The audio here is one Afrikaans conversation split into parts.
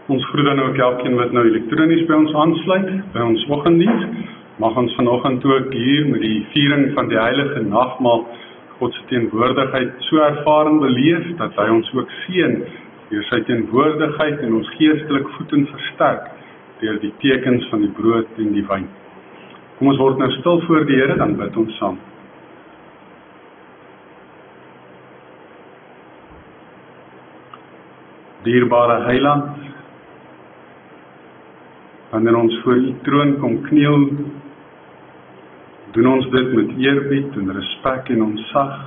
Ons groet dan ook elkeen wat nou elektronies by ons aansluit, by ons oggenddiens. Mag ons vanoggend ook hier met die viering van die heilige nagmaal God se teenwoordigheid so ervaar en beleef, dat hy ons ook seën deur sy teenwoordigheid en ons geestelik voed en versterk deur die tekens van die brood en die wyn. Kom ons word nou stil voor die Here, dan bid ons saam. Dierbare Heiland, wanneer ons voor U troon kom kniel, doen ons dit met eerbied en respek en ontzag,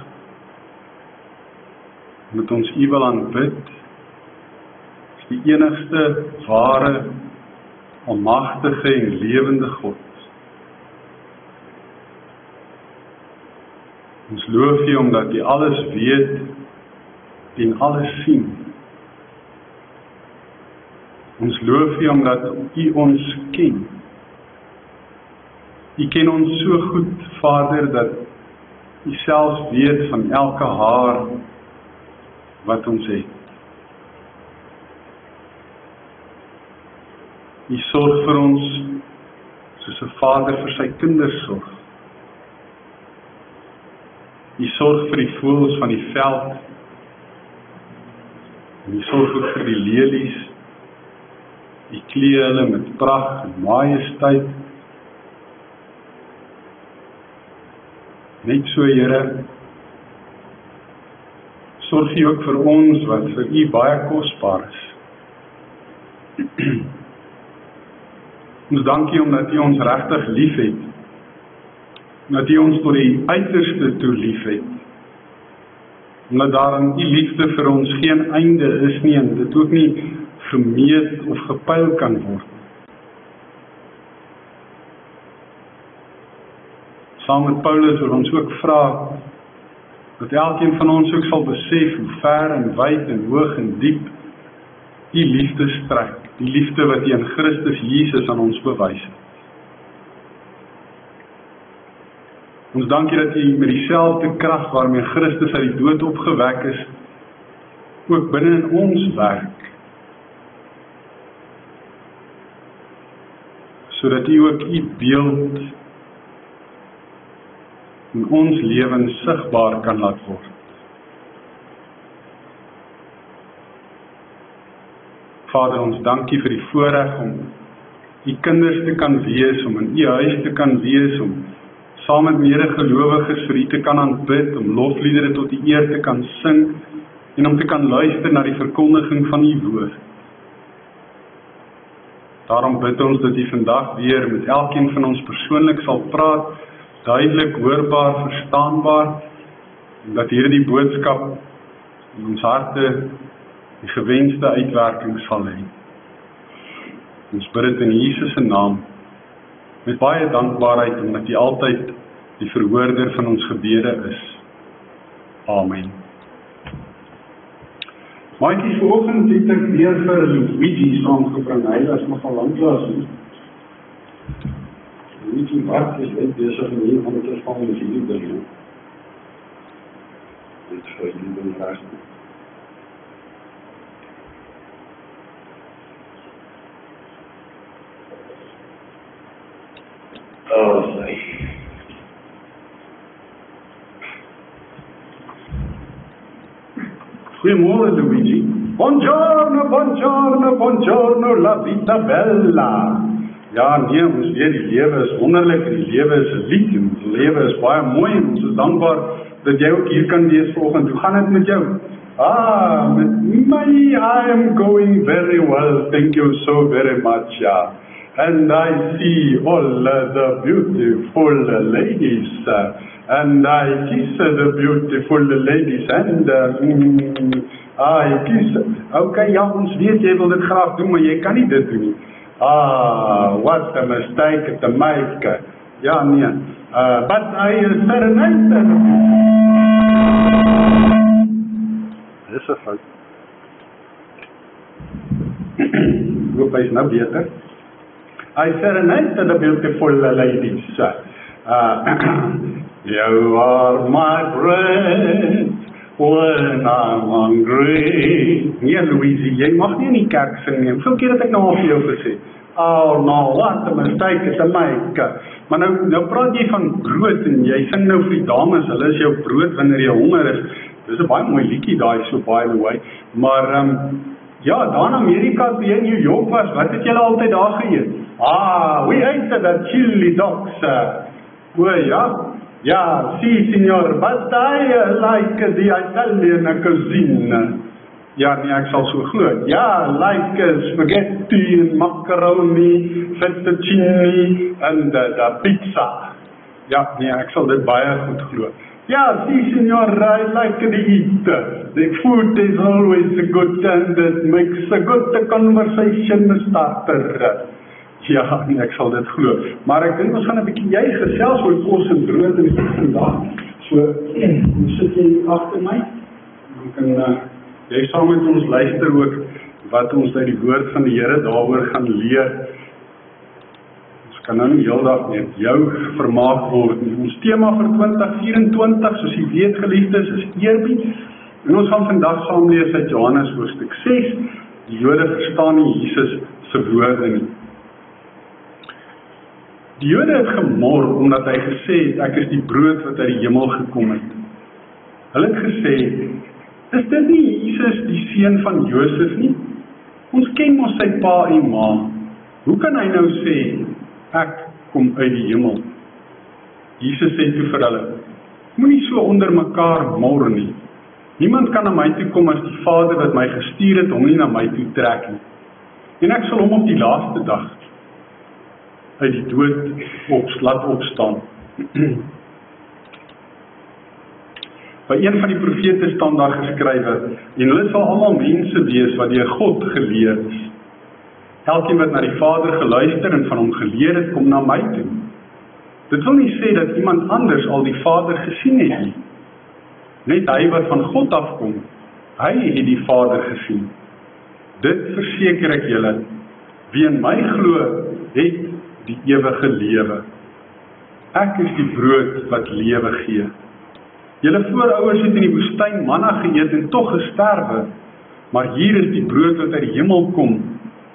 met ons U wil aanbid, is die enigste ware, almagtige en lewende God. Ons loof U omdat U alles weet en alles sien. Ons loof U omdat U ons ken. U ken ons so goed, Vader, dat U selfs weet van elke haar wat ons het. U sorg vir ons soos 'n vader vir sy kinders sorg. U sorg vir die voëls van die veld. En U sorg ook vir die lelies. U kleë hulle met pragt en majesteit. Net so, Here, sorg U ook vir ons wat vir U baie kosbaar is. Ons dank U omdat U ons regtig lief het. Dat U ons tot die uiterste toe lief het. Omdat daar in U liefde vir ons geen einde is nie, en dit ook nie gemeet of gepyl kan word. Saam met Paulus wil ons ook vra dat elkeen van ons ook sal besef hoe ver en wyd en hoog en diep U liefde strek, die liefde wat U in Christus Jesus aan ons bewys het. Ons dank U dat U met dieselfde krag waarmee Christus uit die dood opgewek is, ook binne in ons werk, sodat U ook U beeld in ons lewens sigbaar kan laat word. Vader, ons dank U vir die voorreg om U kinders te kan wees, om in U huis te kan wees, om saam met medegelowiges vir U te kan aanbid, om lofliedere tot U eer te kan sing, en om te kan luister na die verkondiging van U woord. Daarom bid ons dat U vandag weer met elkeen van ons persoonlik sal praat, duidelik, hoorbaar, verstaanbaar, en dat hierdie boodskap in ons harte die gewenste uitwerking sal hê. Ons bid dit in Jesus se naam, met baie dankbaarheid, omdat U altyd die verhoorder van ons gebede is. Amen. Maatjie, vanoggend het ek weer vir Luigi saamgebring. Hy was nogal lanklaas nie. Luigi Bart is net besig om hier van die van die video te doen. Dit vir jullie doen graag. Goeiemôre Luigi. Buongiorno, buongiorno, buongiorno, la vita bella. Ja, nee, ons weet die lewe is wonderlik, die lewe is 'n lied, en die lewe is baie mooi, en ons is dankbaar dat jy ook hier kan wees vanoggend. Hoe gaan dit met jou? Met my, I am going very well, thank you so very much, yeah. And I see all the beautiful ladies, and I kiss the beautiful ladies, and I kiss. Okay, ja, ons weet jy wil dit graag doen, maar jy kan nie dit doen nie. What a mistake to make. Ja, nee. But I serenade. Dis 'n fout. Hoop hy is nou beter. I serenade the beautiful ladies. You are my breath, When I'm hungry. Nee, Louisie, jy mag nie in die kerk sing nie. Hoeveel keer het ek nou al vir jou gesê? Oh no, what a mistake to make. Maar nou praat jy van brood en jy sing nou vir die dames, hulle is jou brood wanneer jy honger is. Dis 'n baie mooi liedjie daai, so by the way. Maar ja, daar in Amerika toe jy in New York was, wat het julle altyd daar geëet? We ate the chili dogs. Ja, si signor, but I like the Italian cuisine. Ja, nee, ek sal so glo. Ja, like spaghetti en macaroni, fettuccine en the pizza. Ja, nee, ek sal dit baie goed glo. Ja, si signor, I like to eat. The food is always good and it makes a good conversation starter. Ja, nee, ek sal dit glo. Maar ek dink ons gaan 'n bietjie jy gesels oor kos en brood en die vandag. So, hoe sit jy agter my? Dan kan jy saam met ons luister ook wat ons uit die woord van die Here daaroor gaan leer. Ons kan nou nie heeldag met jou vermaak word nie. Ons tema vir 2024, soos jy weet geliefdes, is eerbied. En ons gaan vandag saam lees uit Johannes hoofstuk 6. Die Jode verstaan nie Jesus se woorde nie. Die Jode het gemor omdat hy gesê het, ek is die brood wat uit die hemel gekom het. Hulle het gesê, is dit nie Jesus die seun van Josef nie? Ons ken mos sy pa en ma. Hoe kan hy nou sê, ek kom uit die hemel? Jesus sê toe vir hulle, moenie so onder mekaar mor nie. Niemand kan na my toe kom as die Vader wat my gestuur het, hom nie na my toe trek nie. En ek sal hom op die laaste dag uit die dood laat opstaan. By een van die profete staan daar geskrywe, en hulle sal almal mense wees wat deur God geleer is. Elkeen wat na die Vader geluister en van hom geleer het, kom na my toe. Dit wil nie sê dat iemand anders al die Vader gesien het nie. Net hy wat van God afkom, hy het die Vader gesien. Dit verseker ek julle, wie in my glo, het die ewige lewe. Ek is die brood wat lewe gee. Julle voorouers het in die woestyn manna geëet en tog gesterwe, maar hier is die brood wat uit die hemel kom,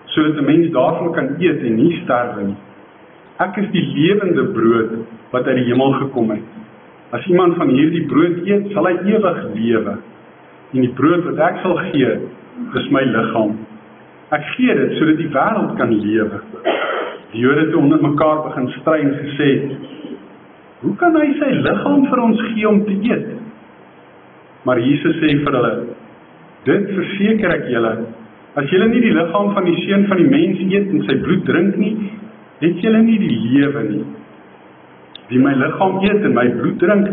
sodat 'n mens daarvan kan eet en nie sterwe nie. Ek is die lewende brood wat uit die hemel gekom het. As iemand van hierdie brood eet, sal hy ewig lewe. En die brood wat ek sal gee, is my liggaam. Ek gee dit sodat die wêreld kan lewe. Die Jode het onder mekaar begin stry en gesê, hoe kan hy sy liggaam vir ons gee om te eet? Maar Jesus sê vir hulle, dit verseker ek julle, as julle nie die liggaam van die seun van die mens eet en sy bloed drink nie, het julle nie die lewe nie. Wie my liggaam eet en my bloed drink,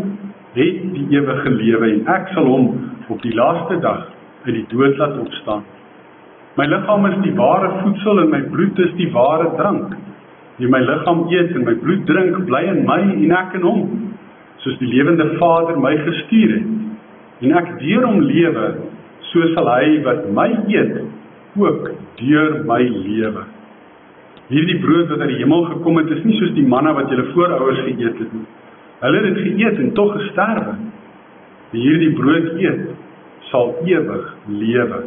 het die ewige lewe en ek sal hom op die laaste dag uit die dood laat opstaan. My liggaam is die ware voedsel en my bloed is die ware drank. Wie my liggaam eet en my bloed drink, bly in my en ek in hom, soos die lewende Vader my gestuur het. En ek deur hom lewe, so sal hy wat my eet, ook deur my lewe. Hierdie brood wat uit die hemel gekom het, is nie soos die manna wat julle voorouers geëet het nie. Hulle het dit geëet en tog gesterwe. Wie hierdie brood eet, sal ewig lewe.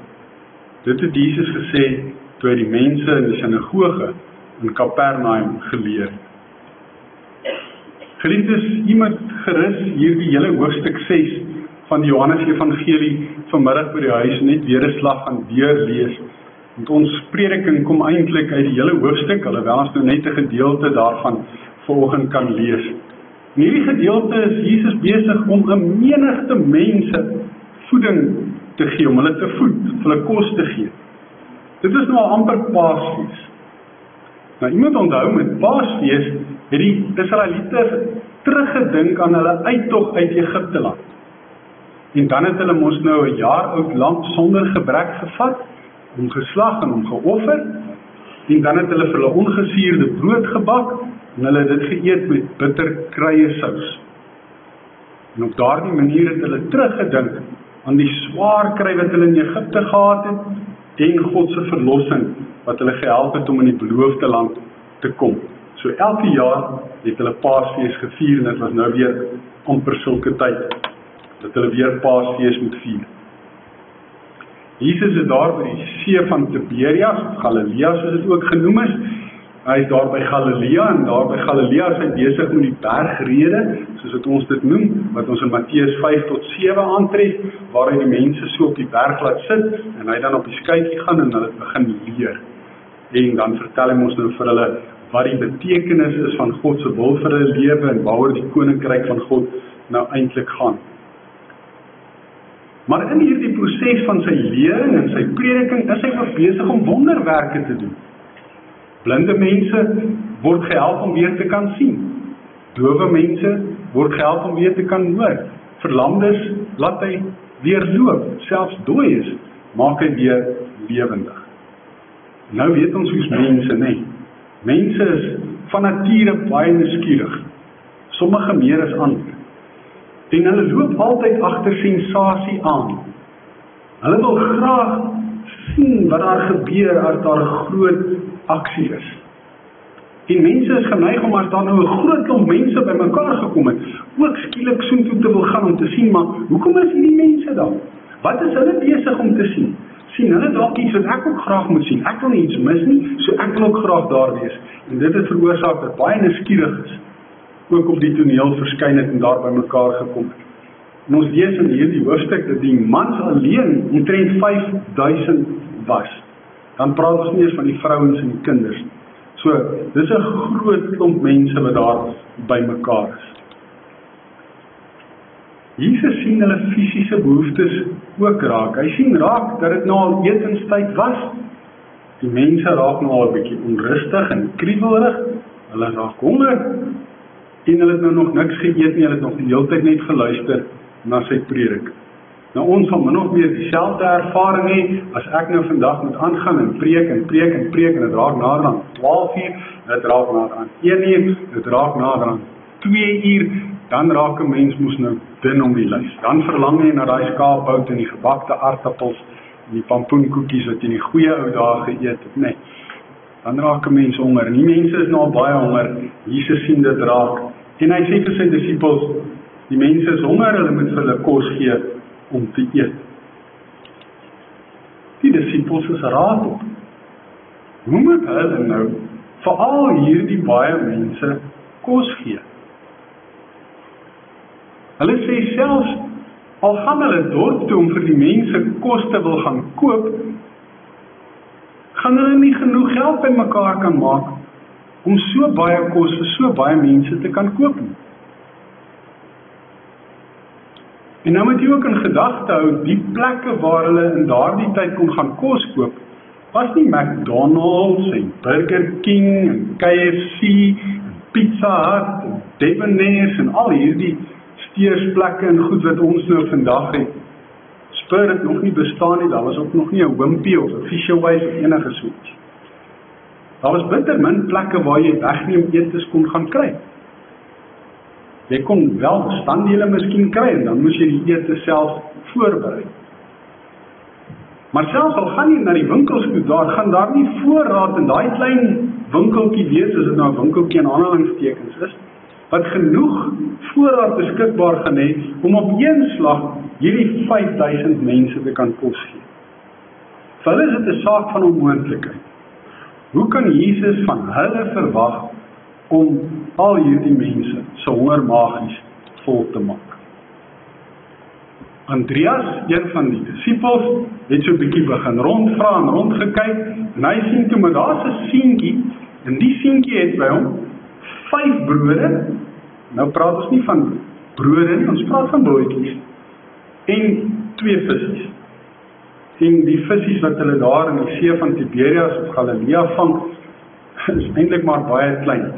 Dit het Jesus gesê, toe hy die mense in die sinagoge in Kapernaum geleer. Geliefdes, iemand gerus hierdie hele hoofstuk 6 van die Johannes Evangelie vanmiddag by die huis net weer 'n slag gaan deurlees. Want ons prediking kom eintlik uit die hele hoofstuk, alhoewel ons nou net 'n gedeelte daarvan vanoggend kan lees. In hierdie gedeelte is Jesus besig om 'n menigte mense voeding te gee, om hulle te voed, hulle kos te gee. Dit is nou amper Paasfees. Nou iemand onthou met Paasfees het die Israeliete teruggedink aan hulle uittog uit Egipte land. En dan het hulle mos nou 'n jaar oud lam sonder gebrek gevat, hom geslag en hom geoffer, en dan het hulle vir hulle ongesuurde brood gebak, en hulle het dit geëet met bitter kruiesous. En op daardie manier het hulle teruggedink aan die swaar kry wat hulle in Egipte gehad het, en God se verlossing, wat hulle gehelp het om in die beloofde land te kom. So elke jaar het hulle Paasfees gevier, en dit was nou weer amper sulke tyd. dat hulle weer Paasfees moet vier. Jesus is daar by die see van Tiberias, of Galilea soos dit ook genoem is. Hy is daar by Galilea, en daar by Galilea is hy besig met die bergrede, soos wat ons dit noem, wat ons in Matteus 5-7 aantref, waar hy die mense so op die berg laat sit, en hy dan op die skuitjie gaan en hulle begin leer. En dan vertel hy ons nou vir hulle wat die betekenis is van God se wil vir hulle lewe, en waaroor die koninkryk van God nou eintlik gaan. Maar in hierdie proses van sy lering en sy prediking is hy ook besig om wonderwerke te doen. Blinde mense word gehelp om weer te kan sien. Dowe mense word gehelp om weer te kan hoor. Verlamdes laat hy weer loop. Selfs dooies maak hy weer lewendig. Nou weet ons hoe's mense, nee. Mense is van nature baie nuuskierig. Sommige meer as ander. En hulle loop altyd agter sensasie aan. Hulle wil graag sien wat daar gebeur as daar 'n groot aksie is. En mense is geneig om as daar nou 'n groot klomp mense bymekaar gekom het, ook skielik soontoe te wil gaan om te sien, maar hoekom is hierdie mense daar? Wat is hulle besig om te sien? Sien hulle dalk iets wat ek ook graag moet sien? Ek wil nie iets mis nie, so ek wil ook graag daar wees. En dit het veroorsaak dat baie nuuskierig is, ook op die toneel verskyn het en daar bymekaar gekom het. En ons lees in hierdie hoofstuk dat die mans alleen omtrent 5000 was. Dan praat ons nie eens van die vrouens en die kinders. So, dis 'n groot klomp mense wat daar bymekaar is. Jesus sien hulle fisiese behoeftes ook raak. Hy sien raak dat dit nou al etenstyd was. Die mense raak nou al 'n bietjie onrustig en kriebelrig. Hulle raak honger. En hulle het nou nog niks geëet nie, hulle het nog die hele tyd net geluister na sy predik. Nou ons sal min of meer dieselfde ervaring hê as ek nou vandag moet aangaan en preek en preek en preek en dit raak nader aan 12 uur, dit raak nader aan 1 uur, dit raak nader aan 2 uur, dan raak 'n mens mos nou dun om die lys. Dan verlang jy na daai skaapbout en die gebakte aardappels en die pampoenkoekies wat jy in die goeie ou dae geëet het, nee. Dan raak 'n mens honger. En die mense is nou baie honger. Jesus sien dit raak. En hy sê vir sy disippels, die mense is honger, hulle moet vir hulle kos gee om te eet. Die disippels is raad op. Hoe moet hulle nou vir al hierdie baie mense kos gee? Hulle sê selfs, al gaan hulle dorp toe om vir die mense kos te wil gaan koop, gaan hulle nie genoeg geld bymekaar kan maak om so baie kos vir so baie mense te kan koop nie. En nou moet jy ook in gedagte hou, die plekke waar hulle in daardie tyd kon gaan kos koop, was nie McDonald's en Burger King en KFC en Pizza Hut en Debonairs en al hierdie steersplekke en goed wat ons nou vandag het. Spur het nog nie bestaan nie, daar was ook nog nie 'n Wimpy of 'n Fisher-Ways of enige soets. Daar was bitter min plekke waar jy wegneem etes kon gaan kry. Jy kon wel bestanddele miskien kry en dan moes jy die ete self voorberei. Maar selfs al gaan jy na die winkels toe, daar gaan daar nie voorraad in daai klein winkeltjie wees, as dit nou 'n winkeltjie in aanhalingstekens is, wat genoeg voorraad beskikbaar gaan hê om op een slag hierdie 5000 mense te kan kos gee. Vir hulle is dit 'n saak van onmoontlikheid. Hoe kan Jesus van hulle verwag om al hierdie mense se honger magies vol te maak? Andreas, een van die disippels, het so 'n bietjie begin rondvra en rondgekyk, en hy sien toe, maar daar's 'n seentjie, en die seentjie het by hom 5 brode, nou praat ons nie van brode nie, ons praat van broodjies, en 2 visse. En die visse wat hulle daar in die see van Tiberias of Galilea vang, is eintlik maar baie klein.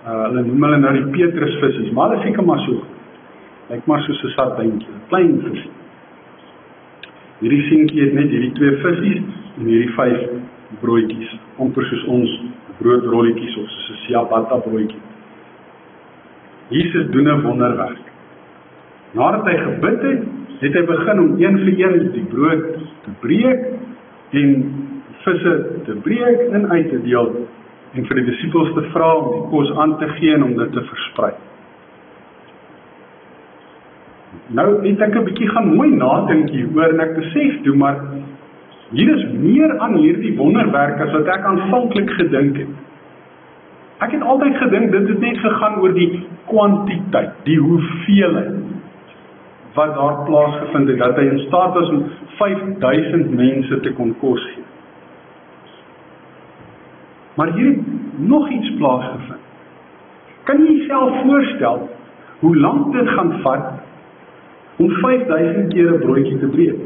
Hulle noem hulle nou die Petrusvisse, maar hulle seker maar so. Lyk maar soos 'n sardyntjie, 'n klein vis. Hierdie seentjie het net hierdie 2 visse en hierdie 5 broodjies, amper soos ons broodrolletjies of soos 'n ciabatta broodjie. Jesus doen 'n wonderwerk. Nadat hy gebid het hy begin om een vir een die brood te breek en visse te breek en uit te deel en vir die disippels te vra om die kos aan te gee en om dit te versprei. Nou het ek 'n bietjie gaan mooi nadink hieroor en ek besef toe, maar hier is meer aan hierdie wonderwerk as wat ek aanvanklik gedink het. Ek het altyd gedink dit het net gegaan oor die kwantiteit, die hoeveelheid wat daar plaasgevind het, dat hy in staat was om 5000 mense te kon kos gee. Maar hier het nog iets plaasgevind. Kan jy jouself voorstel hoe lank dit gaan vat om 5000 keer 'n broodjie te breek?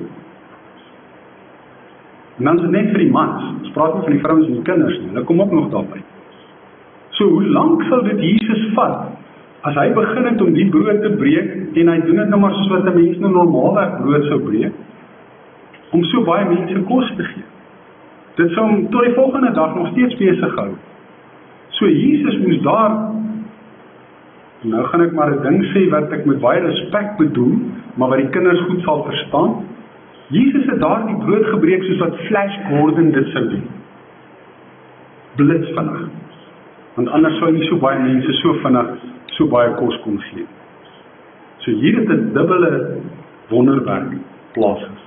En dan is dit net vir die mans, ons praat nie van die vrouens en die kinders nie, hulle kom ook nog daarby. So hoe lank sal dit Jesus vat, as hy begin het om die brood te breek, en hy doen dit nou maar soos wat 'n mens nou normaalweg brood sou breek, om so baie mense kos te gee. Dit sou hom tot die volgende dag nog steeds besig hou. So Jesus moes daar, nou gaan ek maar 'n ding sê wat ek met baie respek bedoel, maar wat die kinders goed sal verstaan. Jesus het daar die brood gebreek soos wat Flash Gordon dit sou doen. Blitsvinnig. Want anders sou nie so baie mense so vinnig so baie kos kon gee. So hier het 'n dubbele wonderwerk plaasgevind.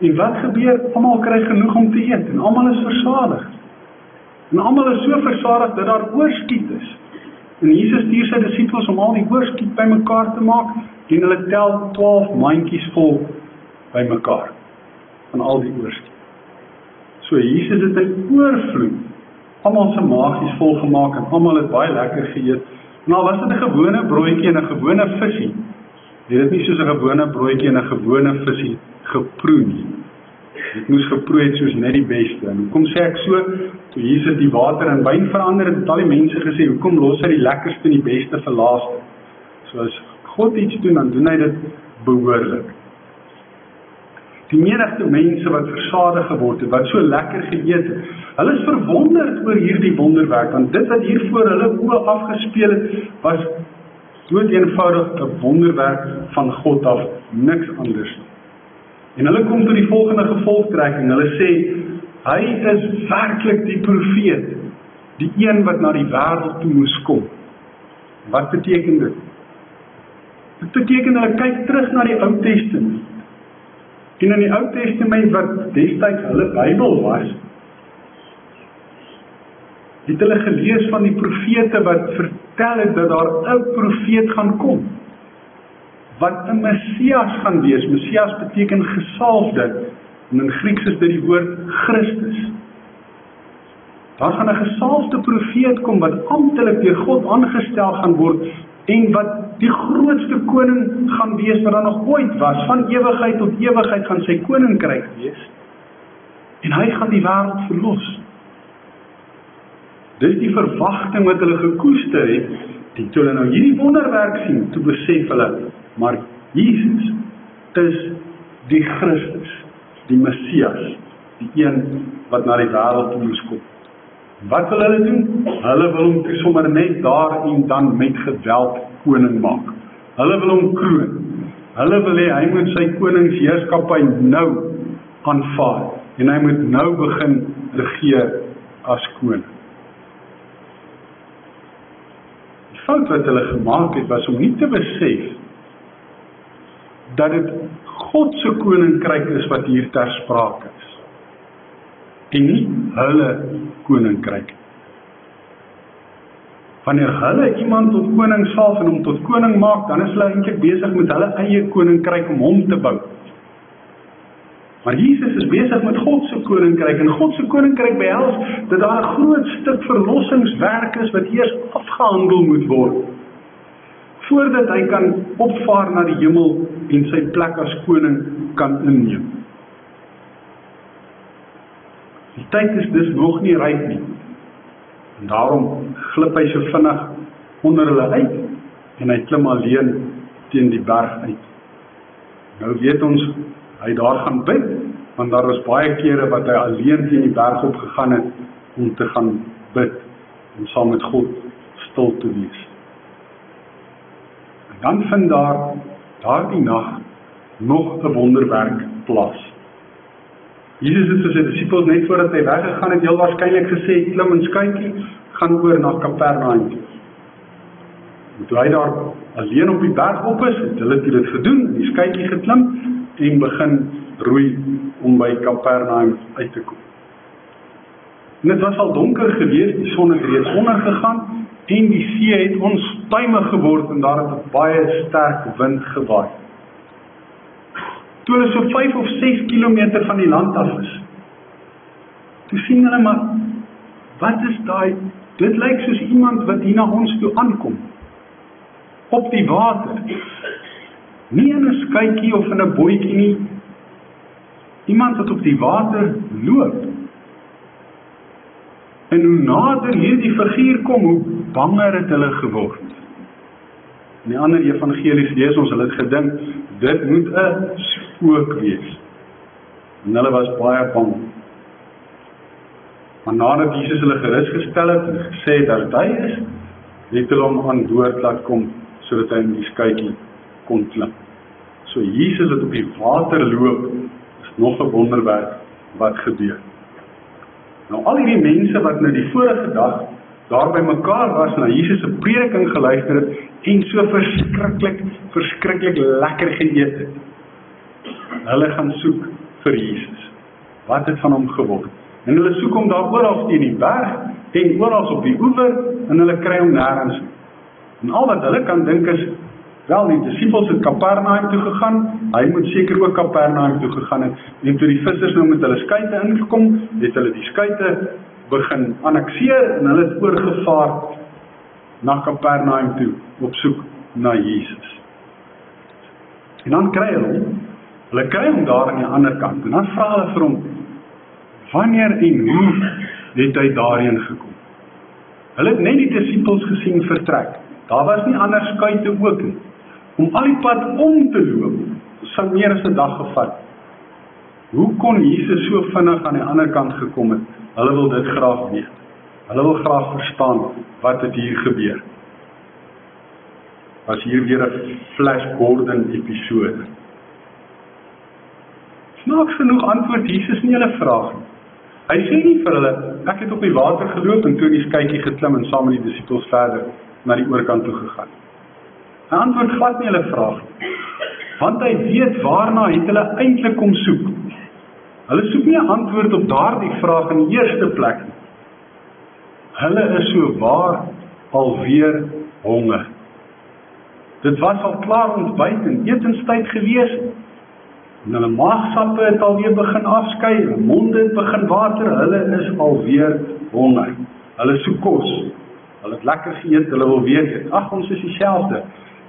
En wat gebeur? Almal kry genoeg om te eet en almal is versadig. En almal is so versadig dat daar oorskiet is. En Jesus stuur sy disippels om al die oorskiet bymekaar te maak en hulle tel 12 mandjies vol bymekaar van al die oorskiet. So Jesus het 'n oorvloed almal se maagies vol gemaak en almal het baie lekker geëet. En al was dit 'n gewone broodjie en 'n gewone visie, het dit nie soos 'n gewone broodjie en 'n gewone visie geproe nie. Dit moes geproe het soos net die beste. En hoekom sê ek so? Toe Jesus die water in wyn verander het, al die mense gesê, hoekom los hy die lekkerste en die beste vir laaste? So as God iets doen, dan doen hy dit behoorlik. Die menigte mense wat versadig geword het, wat so lekker geëet het, hulle is verwonderd oor hierdie wonderwerk, want dit wat hier voor hulle oë afgespeel het, was dood eenvoudig 'n wonderwerk van God af, niks anders nie. En hulle kom tot die volgende gevolgtrekking, hulle sê, hy is werklik die profeet, die een wat na die wêreld toe moes kom. Wat beteken dit? Dit beteken hulle kyk terug na die Ou Testament. En in die Ou Testament wat destyds hulle Bybel was, het hulle gelees van die profete wat vertel het dat daar 'n profeet gaan kom, wat 'n Messias gaan wees. Messias beteken gesalfde, en in Grieks is dit die woord Christus. Daar gaan 'n gesalfde profeet kom wat amptelik deur God aangestel gaan word en wat die grootste koning gaan wees wat daar nog ooit was. Van ewigheid tot ewigheid gaan sy koninkryk wees en hy gaan die wêreld verlos. Dis die verwagting wat hulle gekoester het, en toe hulle nou hierdie wonderwerk sien, toe besef hulle, maar Jesus is die Christus, die Messias, die een wat na die wêreld toe moes kom. Wat wil hulle doen? Hulle wil hom toe sommer net daar en dan met geweld koning maak. Hulle wil hom kroon. Hulle wil hê hy moet sy koningsheerskappy nou aanvaar en hy moet nou begin regeer as koning. Die fout wat hulle gemaak het was om nie te besef dat dit God se koninkryk is wat hier ter sprake is en nie hulle koninkryk. Wanneer hulle iemand tot koning salf en hom tot koning maak, dan is hulle eintlik besig met hulle eie koninkryk om hom te bou. Maar Jesus is besig met God se koninkryk en God se koninkryk behels dat daar 'n groot stuk verlossingswerk is wat eers afgehandel moet word voordat hy kan opvaar na die hemel en sy plek as koning kan inneem. Die tyd is dus nog nie ryp nie. En daarom glip hy so vinnig onder hulle uit en hy klim alleen teen die berg uit. Nou weet ons, hy daar gaan bid, want daar was baie kere wat hy alleen teen die berg opgegaan het om te gaan bid en saam met God stil te wees. En dan vind daardie nag nog 'n wonderwerk plaas. Jesus het vir sy disippels net voordat hy weggegaan het heel waarskynlik gesê, klim in skuitjie, gaan oor na Kapernaum toe. En toe hy daar alleen op die berg op is, het hulle dit gedoen, in die skytjie geklim, en begin roei om by Kapernaum uit te kom. En dit was al donker geweest, die son het reeds ondergegaan, en die see het onstuimig geword, en daar het 'n baie sterk wind gewaai. Toe hulle so 5 of 6 kilometer van die land af is, toe sien hulle maar, wat is daai? Dit lyk soos iemand wat hier na ons toe aankom, op die water, nie in 'n skytjie of in 'n bootjie nie, iemand wat op die water loop. En hoe nader hierdie figuur kom, hoe banger het hulle geword. In die ander evangelies lees ons, hulle het gedink, dit moet 'n spook wees. En hulle was baie bang. Maar nadat Jesus hulle gerus gestel het en gesê het dat hy is, het hulle hom aan boord laat kom, sodat hy in die skytjie kon klim. So Jesus wat op die water loop, is nog 'n wonderwerk wat gebeur. Nou al hierdie mense wat nou die vorige dag daar by mekaar was, na Jesus se prediking geluister het, en so verskriklik lekker geëet het. Hulle gaan soek vir Jesus. Wat het van hom geword? En hulle soek hom daar oral teen die berg, en oral op die oewer, en hulle kry hom nêrens. En al wat hulle kan dink is, wel, die disippels het Kapernaum toe gegaan, hy moet seker ook Kapernaum toe gegaan het, en toe die vissers nou met hulle skuite ingekom, het hulle die skuite begin annekseer, en hulle het oorgevaar na Kapernaum toe, op soek na Jesus. En dan kry hulle kry hom daar aan die ander kant, en dan vra hulle vir hom, wanneer en hoe het hy daarheen gekom? Hulle het net die disippels gesien vertrek, daar was nie ander skuite ook nie. Om al die pad om te loop, sou meer as 'n dag gevat. Hoe kon Jesus so vinnig aan die ander kant gekom het? Hulle wil dit graag weet. Hulle wil graag verstaan wat het hier gebeur. Was hier weer 'n Flash Gordon episode. Snaaks genoeg antwoord Jesus nie hulle vraag nie. Hy sê nie vir hulle, ek het op die water geloop en toe in die skytjie geklim en saam met die disippels verder na die oorkant toe gegaan. Hy antwoord glad nie hulle vraag nie, want hy weet waarna het hulle eintlik kom soek. Hulle soek nie 'n antwoord op daardie vraag in die eerste plek nie. Hulle is so waar alweer honger. Dit was al klaar ontbyt en etenstyd gewees, en hulle maagsappe het alweer begin afskei, hulle monde het begin water, hulle is alweer honger. Hulle soek kos, hulle het lekker geëet, hulle wil weer eet. Ag, ons is dieselfde.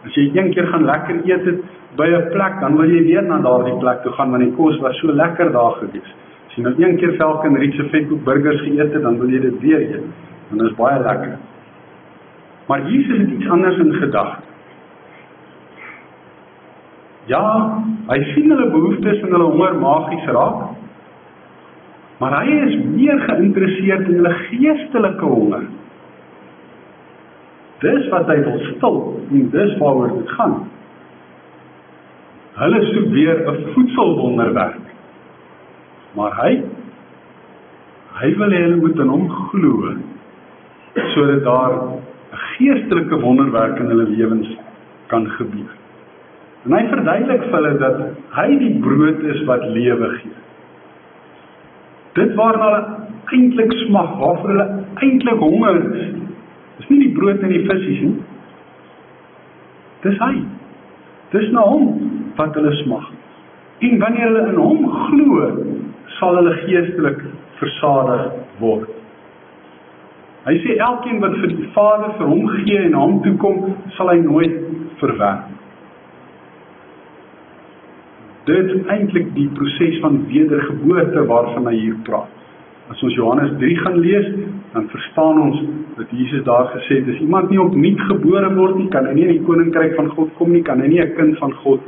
As jy een keer gaan lekker eet het by 'n plek, dan wil jy weer na daardie plek toe gaan, want die kos was so lekker daar gewees. As jy nou een keer Velken Rietse vetkoek burgers geëet het, dan wil jy dit weer eet, en dit is baie lekker. Maar Jesus het iets anders in gedagte. Ja, hy sien hulle behoeftes en hulle honger magies raak, maar hy is meer geïnteresseerd in hulle geestelike honger. Dis wat hy wil stil, en dis waaroor dit gaan. Hulle soek weer 'n voedselwonderwerk, maar hy wil hê hulle moet in hom glo, sodat daar 'n geestelike wonderwerk in hulle lewens kan gebeur. En hy verduidelik vir hulle dat hy die brood is wat lewe gee. Dit waarna hulle eintlik smag, waarvoor hulle eintlik honger is, is nie die brood en die visse nie. Dis hy. Dis na hom wat hulle smag. En wanneer hulle in hom glo, sal hulle geestelik versadig word. Hy sê elkeen wat vir die Vader vir hom gee en na hom toe kom, sal hy nooit verwerp. Dit is eintlik die proses van wedergeboorte waarvan hy hier praat. As ons Johannes 3 gaan lees, dan verstaan ons dat Jesus daar gesê het, as iemand nie opnuut gebore word nie, kan hy nie in die koninkryk van God kom nie, kan hy nie 'n kind van God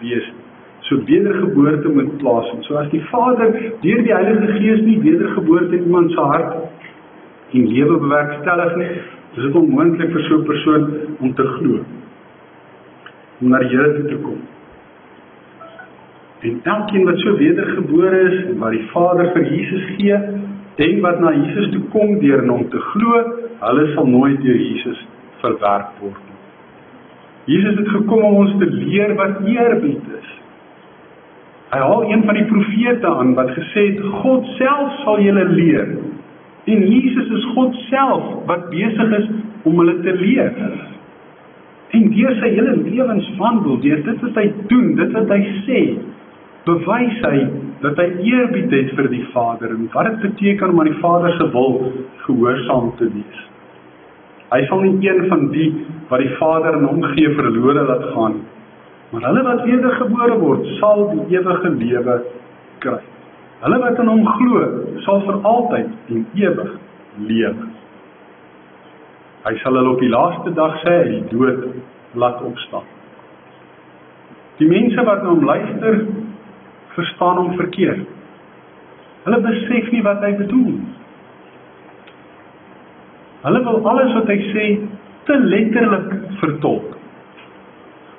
wees nie. So wedergeboorte moet plaasvind. So as die Vader deur die Heilige Gees nie wedergeboorte in iemand se hart en lewe bewerkstellig nie, is dit onmoontlik vir so 'n persoon om te glo, om na die Here toe te kom. En elkeen wat so wedergebore is, en wat die Vader vir Jesus gee, en wat na Jesus toe kom deur in hom te glo, hulle sal nooit deur Jesus verwerp word nie. Jesus het gekom om ons te leer wat eerbied is. Hy haal een van die profete aan wat gesê het, God self sal julle leer. En Jesus is God self wat besig is om hulle te leer. En deur sy hele lewenswandel, deur dit wat hy doen, dit wat hy sê, bewys hy dat hy eerbied het vir die Vader en wat dit beteken om aan die Vader se wil gehoorsaam te wees. Hy sal nie een van die wat die Vader in hom gee verlore laat gaan, maar hulle wat wedergebore word, sal die ewige lewe kry. Hulle wat in hom glo, sal vir altyd en ewig lewe. Hy sal hulle op die laaste dag sê, uit die dood laat opstaan. Die mense wat na hom luister, verstaan hom verkeerd. Hulle besef nie wat hy bedoel. Hulle wil alles wat hy sê te letterlik vertolk.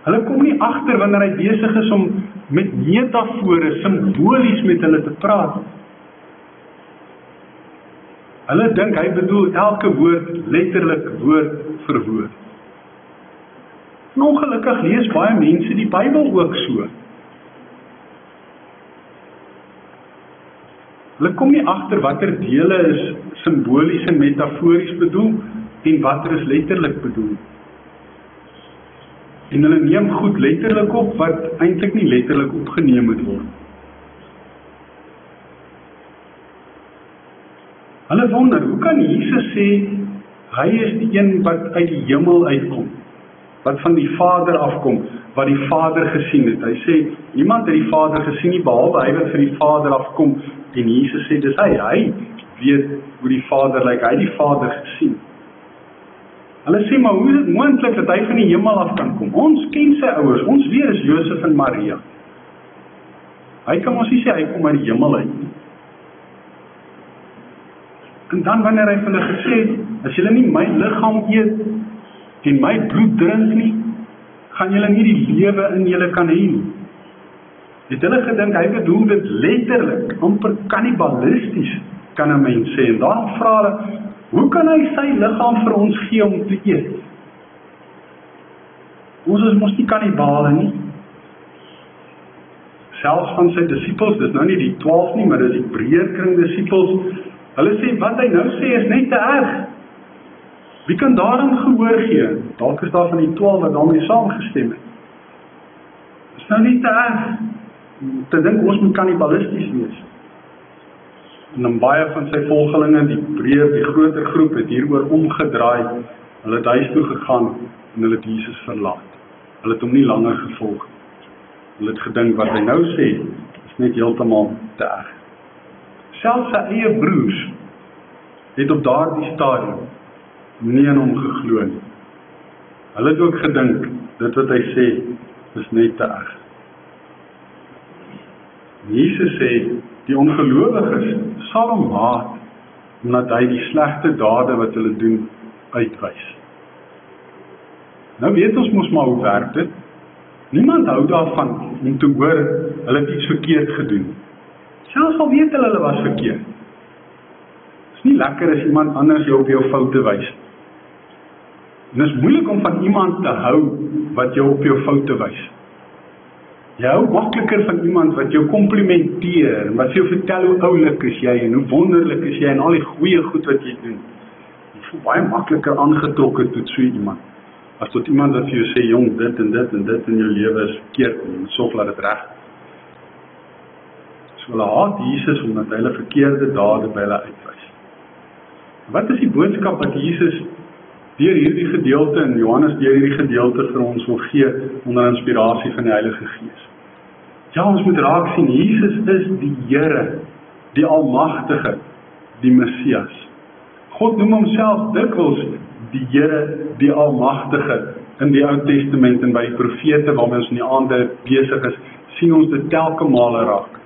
Hulle kom nie agter wanneer hy besig is om met metafore, simbolies met hulle te praat. Hulle dink hy bedoel elke woord letterlik woord vir woord. En ongelukkig lees baie mense die Bybel ook so. Hulle kom nie agter watter dele is simbolies en metafories bedoel en watter is letterlik bedoel. En hulle neem goed letterlik op wat eintlik nie letterlik opgeneem moet word. Hulle wonder, hoe kan Jesus sê, hy is die een wat uit die hemel uitkom, wat van die Vader afkom, wat die Vader gesien het. Hy sê, niemand het die Vader gesien nie, behalwe hy wat vir die Vader afkom, en Jesus sê, dis hy weet hoe die Vader lyk, hy het die Vader gesien. Hulle sê, maar hoe is dit moontlik dat hy van die hemel af kan kom? Ons ken sy ouers, ons weet is Josef en Maria. Hy kan ons nie sê, hy kom uit die hemel uit. En dan wanneer hy van hulle gesê het, as julle nie my liggaam eet en my bloed drink nie, gaan julle nie die lewe in julle kan hê nie. Het hulle gedink, hy bedoel dit letterlik, amper kannibalisties, kan 'n mens sê. En daarom vra hulle, hoe kan hy sy liggaam vir ons gee om te eet? Ons is mos nie kannibale nie. Selfs van sy disippels, dis nou nie die 12 nie, maar dis die breër kring disippels. Hulle sê, wat hy nou sê is net te erg. Wie kan daarin gehoor gee? Dalk is daar van die 12 wat daarmee saamgestem het. Dis nou nie te erg. Te dink ons moet kannibalisties wees. En dan baie van sy volgelinge, die breër, die groter groep, het hieroor omgedraai. Hulle het huis toe gegaan en hulle het Jesus verlaat. Hulle het hom nie langer gevolg. Hulle het gedink wat hy nou sê, is net heeltemal te erg. Selfs sy eie broers het op daardie stadium nie in hom geglo nie. Hulle het ook gedink, dit wat hy sê, is net te erg. Jesus sê, die ongelowiges sal hom haat, omdat hy die slegte dade wat hulle doen, uitwys. Nou weet ons mos maar hoe werk dit. Niemand hou daarvan om te hoor, hulle het iets verkeerd gedoen. Selfs al weet hulle was verkeerd. Het is nie lekker as iemand anders jou op jou foute wys. En het is moeilik om van iemand te hou wat jou op jou foute wys. Jy hou makliker van iemand wat jou komplimenteer, en wat vir jou vertel hoe oulik is jy, en hoe wonderlik is jy, en al die goeie goed wat jy doen. Jy voel baie makliker aangetrokke tot so iemand, as tot iemand wat vir jou sê, jong, dit en dit en dit in jou lewe is verkeerd, en jy moet sorg dat dit reg. So hulle haat Jesus, omdat hy hulle verkeerde dade by hulle uitwys. Wat is die boodskap wat Jesus deur hierdie gedeelte, en Johannes deur hierdie gedeelte vir ons wil gee, onder inspirasie van die Heilige Gees? Ja, ons moet raak sien, Jesus is die Here, die Almagtige, die Messias. God noem homself dikwels die Here, die Almagtige, in die Ou Testament en by die profete, waarmee ons in die aande besig is, sien ons dit telke male raak.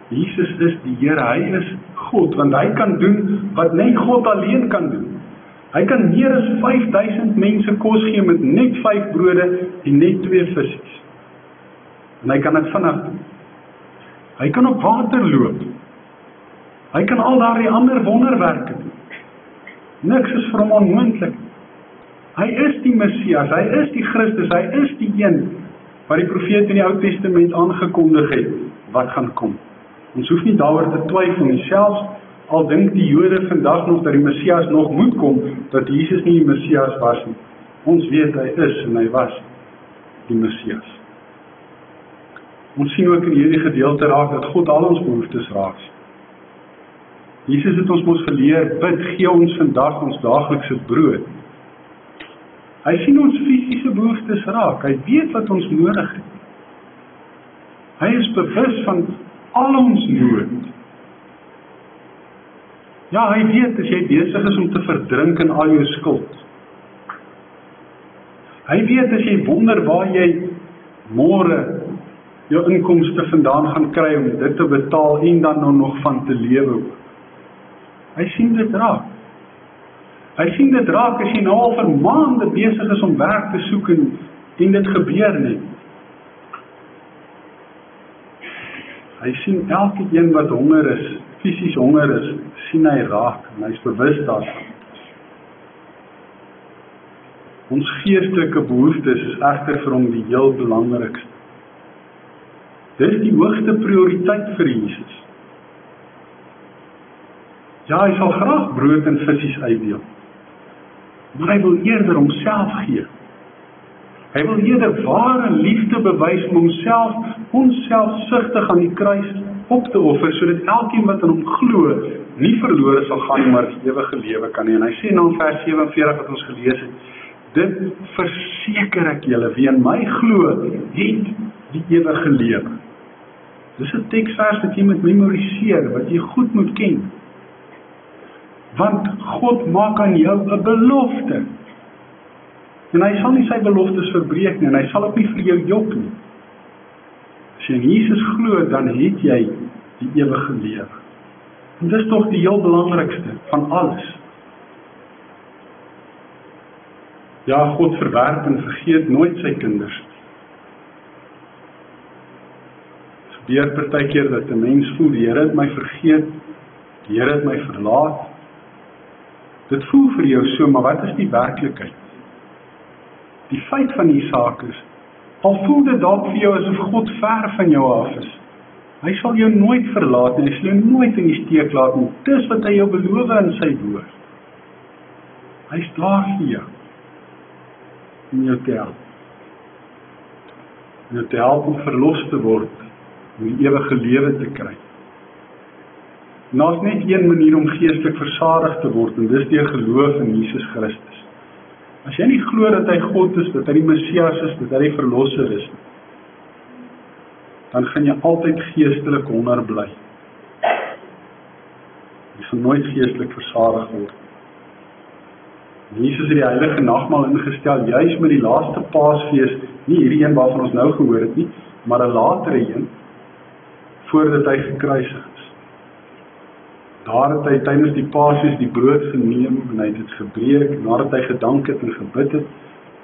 Jesus is die Here, hy is God, want hy kan doen wat net God alleen kan doen. Hy kan meer as 5000 mense kos gee met net 5 brode en net 2 visse. En hy kan dit vinnig doen. Hy kan op water loop. Hy kan al daardie ander wonderwerke doen. Niks is vir hom onmoontlik. Hy is die Messias, hy is die Christus, hy is die een wat die profeet in die Ou Testament aangekondig het, wat gaan kom. Ons hoef nie daaroor te twyfel nie, selfs al dink die Jode vandag nog dat die Messias nog moet kom, dat Jesus nie die Messias was nie. Ons weet hy is en hy was die Messias. Ons sien ook in hierdie gedeelte raak dat God al ons behoeftes raak. Jesus het ons mos geleer, bid, gee ons vandag ons daaglikse brood. Hy sien ons fisiese behoeftes raak, hy weet wat ons nodig het. Hy is bewus van al ons nood. Ja, hy weet as jy besig is om te verdrink in al jou skuld. Hy weet as jy wonder waar jy môre jou inkomste vandaan gaan kry om dit te betaal en dan nog van te lewe. Hy sien dit raak. Hy sien dit raak as jy nou al vir maande besig is om werk te soek en dit gebeur nie. Hy sien elke een wat honger is, fisies honger is, sien hy raak en hy is bewus daarvan. Ons geestelike behoeftes is egter vir hom die heel belangrikste. Dit is die hoogste prioriteit vir Jesus. Ja, hy sal graag brood en visse uitdeel, maar hy wil eerder homself gee. Hy wil eerder ware liefde bewys om homself onselfsugtig aan die kruis op te offer, sodat elkeen wat in hom glo, nie verlore sal gaan nie, maar die ewige lewe kan hê. En hy sê nou in vers 47 wat ons gelees het, dit verseker ek julle, wie in my glo, het die ewige lewe. Dis 'n teksvers wat jy moet memoriseer, wat jy goed moet ken. Want God maak aan jou 'n belofte. En hy sal nie sy beloftes verbreek nie, en hy sal ook nie vir jou jok nie. As jy in Jesus glo, dan het jy die ewige lewe. En dis tog die heel belangrikste van alles. Ja, God verwerp en vergeet nooit sy kinders. Dit gebeur partykeer dat 'n mens voel, die Here het my vergeet, die Here het my verlaat. Dit voel vir jou so, maar wat is die werklikheid? Die feit van die saak is, al voel dit dalk vir jou asof God ver van jou af is, hy sal jou nooit verlaat en hy sal jou nooit in die steek laat nie. Dis wat hy jou beloof in sy woord. Hy is daar vir jou. Om jou te help. Om jou te help om verlos te word, om die ewige lewe te kry. En daar's net een manier om geestelik versadig te word, en dis deur geloof in Jesus Christus. As jy nie glo dat hy God is, dat hy die Messias is, dat hy die verlosser is, dan gaan jy altyd geestelik honger bly. Jy gaan nooit geestelik versadig word. Jesus het die heilige nagmaal ingestel, juis met die laaste Paasfees, nie hierdie een waarvan ons nou gehoor het nie, maar 'n latere een, voordat hy gekruisig is. Daar het hy tydens die Paasfees die brood geneem, en hy het dit gebreek, nadat hy gedank het en gebid het,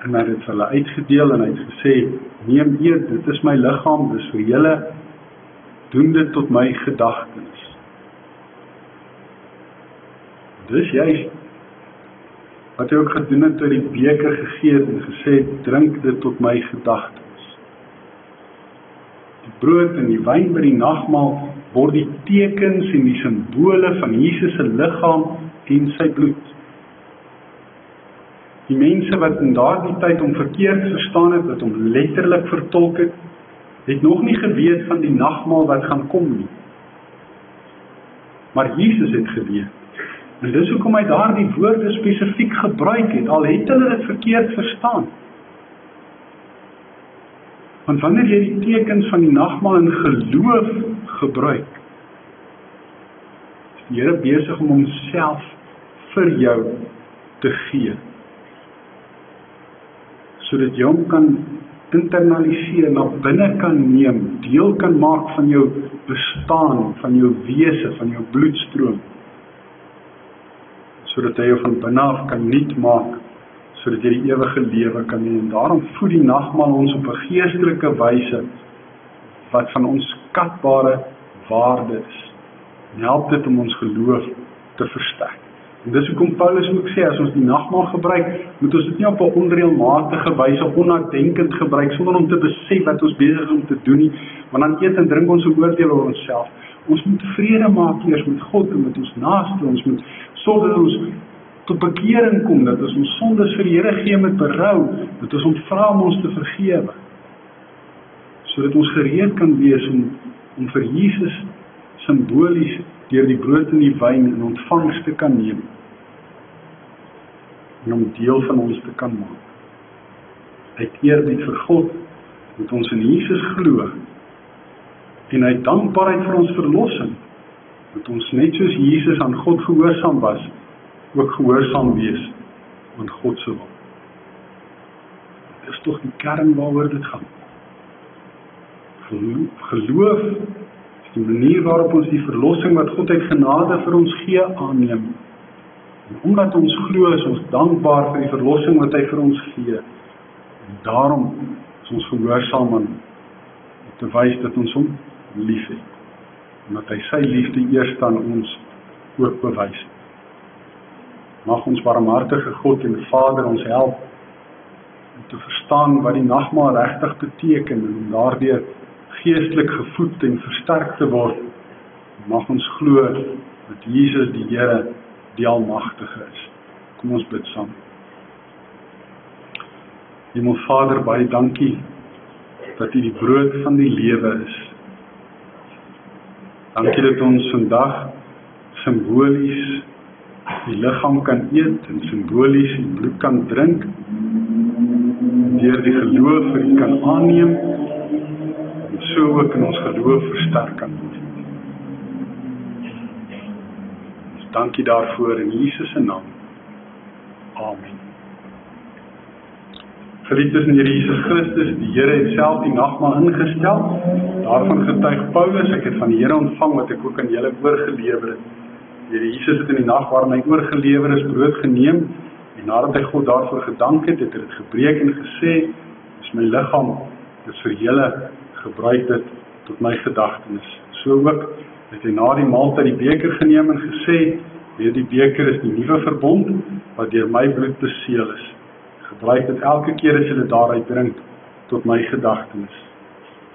en hy het dit vir hulle uitgedeel, en hy het gesê, neem eet, dit is my liggaam, dis vir julle, doen dit tot my gedagtenis. Dis juist wat hy ook gedoen het, toe die beker gegee het en gesê, drink dit tot my gedagtenis. Die brood en die wyn by die nagmaal word die tekens en die simbole van Jesus se liggaam en sy bloed. Die mense wat in daardie tyd hom verkeerd verstaan het, wat hom letterlik vertolk het nog nie geweet van die nagmaal wat gaan kom nie. Maar Jesus het geweet. En dis hoekom hy daardie woorde spesifiek gebruik het, al het hulle dit verkeerd verstaan. Want wanneer jy die tekens van die nagmaal in geloof gebruik, is die Here besig om homself vir jou te gee, sodat jy hom kan internaliseer, na binne kan neem, deel kan maak van jou bestaan, van jou wese, van jou bloedstroom, sodat hy jou van binne af kan nuut maak, sodat jy die ewige lewe kan hê. En daarom voed die nagmaal ons op 'n geestelike wyse, wat van onskatbare waarde is, en help dit om ons geloof te versterk. En dis hoekom Paulus ook sê, as ons die nagmaal gebruik, moet ons dit nie op 'n onreëlmatige wyse, onnadenkend gebruik, sonder om te besef wat ons besig is om te doen nie, want dan eet en drink ons 'n oordeel oor onsself. Ons moet vrede maak eers met God en met ons naaste, ons moet sorg dat ons tot bekering kom, dat ons sondes vir die Here gee met berou, dat ons hom vra om ons te vergewe, sodat ons gereed kan wees om vir Jesus simbolies deur die brood en die wyn in ontvangs te kan neem, en om deel van ons te kan maak. Uit eerbied vir God, moet ons in Jesus glo, en uit dankbaarheid vir ons verlossing, moet ons net soos Jesus aan God gehoorsaam was, ook gehoorsaam wees aan God se wil. Dit is tog die kern waaroor dit gaan. Geloof is die manier waarop ons die verlossing wat God uit genade vir ons gee aanneem. En omdat ons glo, is ons dankbaar vir die verlossing wat hy vir ons gee. En daarom is ons gehoorsaam aan om te wys dat ons hom liefhet. Omdat hy sy liefde eers aan ons ook bewys. Mag ons barmhartige God en Vader ons help om te verstaan wat die nagmaal regtig beteken en om daardeur geestelik gevoed en versterk te word. Mag ons glo dat Jesus die Here die Almagtige is. Kom ons bid saam. Hemelvader, baie dankie dat U die brood van die lewe is. Dankie dat ons vandag simbolies die liggaam kan eet en simbolies die bloed kan drink, deur die geloof vir U kan aanneem, en so ook in ons geloof versterk kan word. Ons dankie daarvoor in Jesus se naam. Amen. Geliefdes in Jesus Christus, die Here het self die nagmaal ingestel. Daarvan getuig Paulus, ek het van die Here ontvang wat ek ook aan julle oorgelewer het. Die Here Jesus het in die nag waarin hy oorgelewer is, brood geneem, en nadat hy God daarvoor gedank het, het hy dit gebreek en gesê, dis my liggaam, dis vir julle, gebruik dit tot my gedagtenis. So ook het hy na die maaltyd die beker geneem en gesê, hierdie beker is die nuwe verbond, wat deur my bloed beseël is. Gebruik dit elke keer as julle daaruit drink, tot my gedagtenis.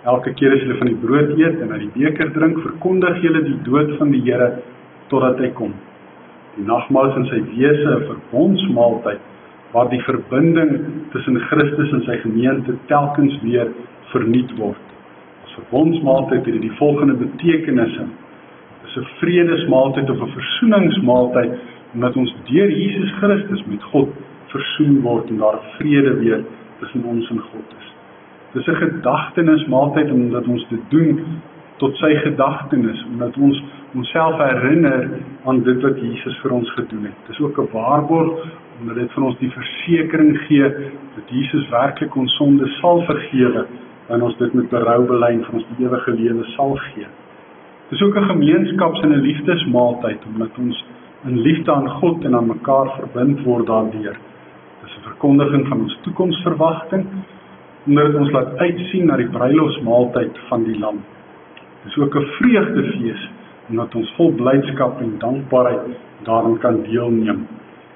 Elke keer as julle van die brood eet en uit die beker drink, verkondig julle die dood van die Here, totdat hy kom. Die nagmaal is in sy wese 'n verbondsmaaltyd, waar die verbinding tussen Christus en sy gemeente telkens weer vernuut word. As verbondsmaaltyd het die volgende betekenisse. Dit is 'n vredesmaaltyd of 'n versoeningsmaaltyd, omdat ons deur Jesus Christus met God versoen word en daar vrede weer tussen ons en God is. Dit is 'n gedagtenismaaltyd, omdat ons dit doen tot sy gedagtenis, omdat ons onsself herinner aan dit wat Jesus vir ons gedoen het. Dit is ook 'n waarborg, omdat dit vir ons die versekering gee, dat Jesus werklik ons sonde sal vergewe, en ons dit met berou bely vir ons die ewige lewe sal gee. Dit is ook 'n gemeenskaps- en 'n liefdesmaaltyd, omdat ons in liefde aan God en aan mekaar verbind word daardeur. Dit is 'n verkondiging van ons toekomsverwagting, omdat dit ons laat uitsien na die bruilofsmaaltyd van die Lam. Dit is ook 'n vreugdefees, omdat ons vol blydskap en dankbaarheid daarin kan deelneem.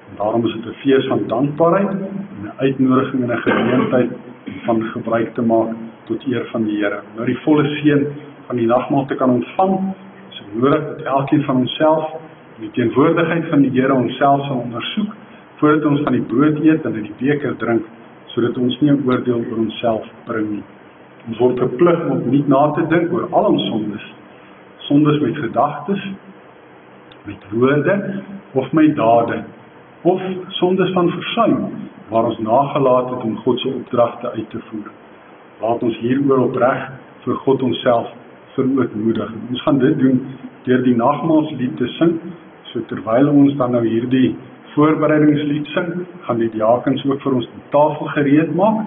En daarom is dit 'n fees van dankbaarheid en 'n uitnodiging en 'n geleentheid om van gebruik te maak tot eer van die Here. Nou die volle seën van die nagmaal te kan ontvang, is dit nodig dat elkeen van onsself in die teenwoordigheid van die Here onsself sal ondersoek, voordat ons van die brood eet en uit die beker drink, sodat ons nie 'n oordeel oor onsself bring nie. Ons word verplig om opnuut na te dink oor al ons sondes. Sondes met gedagtes, met woorde of met dade, of sondes van versuim, waar ons nagelaat het om God se opdragte uit te voer. Laat ons hieroor opreg vir God onsself verootmoedig. Ons gaan dit doen deur die nagmaalslied te sing. So terwyl ons dan nou hierdie voorbereidingslied sing, gaan die diakens ook vir ons die tafel gereed maak,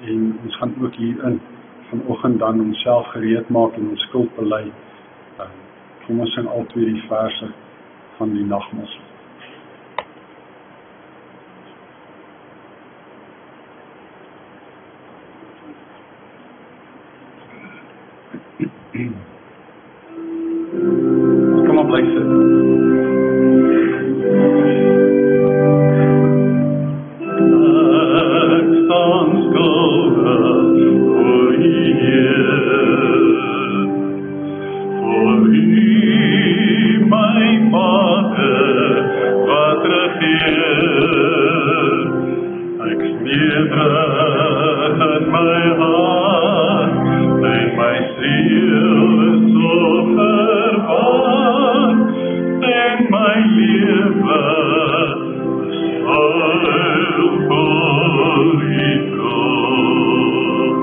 en ons gaan ook hierin vanoggend dan onsself gereed maak en ons skuld bely. Kom ons sing al twee die verse van die nagmaals. Kom op, bly sit. ziel is so verward, en my lewe schuil voor U troon.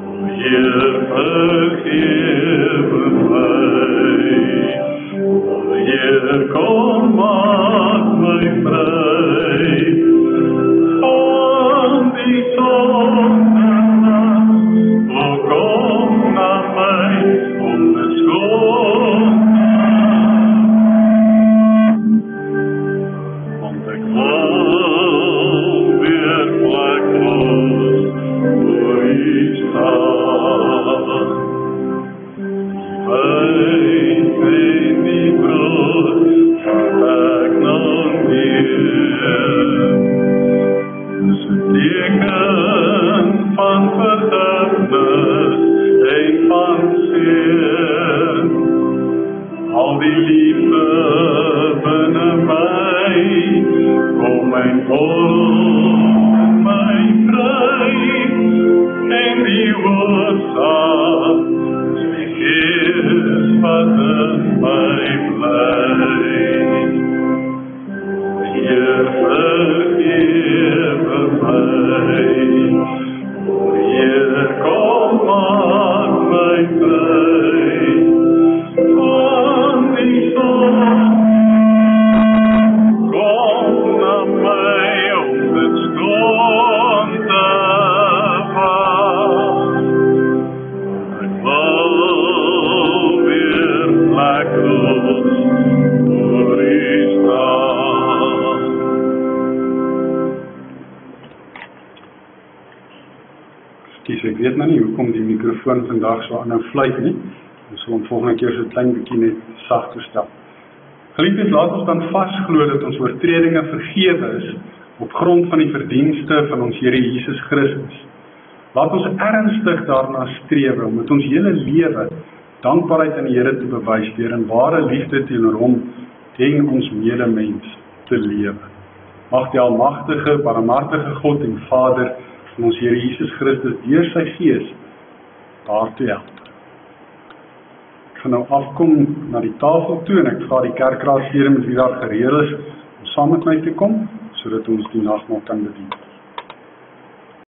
O Heer, vergewe my, o Heer, kom maak my vry, van die sonde, o kom na my, om dit skoon, want ek wil weer plekloos voor U staan. Wyn en die brood, wat ek nou neer, is 'n teken van vergifnis en van seën. Al die liefde binne my, kom my vol, my vry, en die oorsaak is die Gees wat in my bly. Heer, vergewe my, o Heer, kom maak my vry, van die sonde, kom na my, om dit skoon te was. Ek wil weer plekloos voor U staan. Ekskuus, ek weet nou nie hoekom die mikrofoon vandag so aanhou fluit nie. Ons sal hom volgende keer so klein bietjie net sagter stel. Geliefdes, laat ons dan vasglo dat ons oortredinge vergewe is op grond van die verdienste van ons Here Jesus Christus. Laat ons ernstig daarna streef om met ons hele lewe dankbaarheid aan die Here te bewys deur in ware liefde teenoor Hom en ons medemens te lewe. Mag die almagtige, barmhartige God en Vader van ons Here Jesus Christus deur sy Gees daartoe help. Ek gaan nou afkom na die tafel toe en ek vra die kerkraadslede met wie daar gereël is om saam met my te kom, sodat ons die nagmaal kan bedien.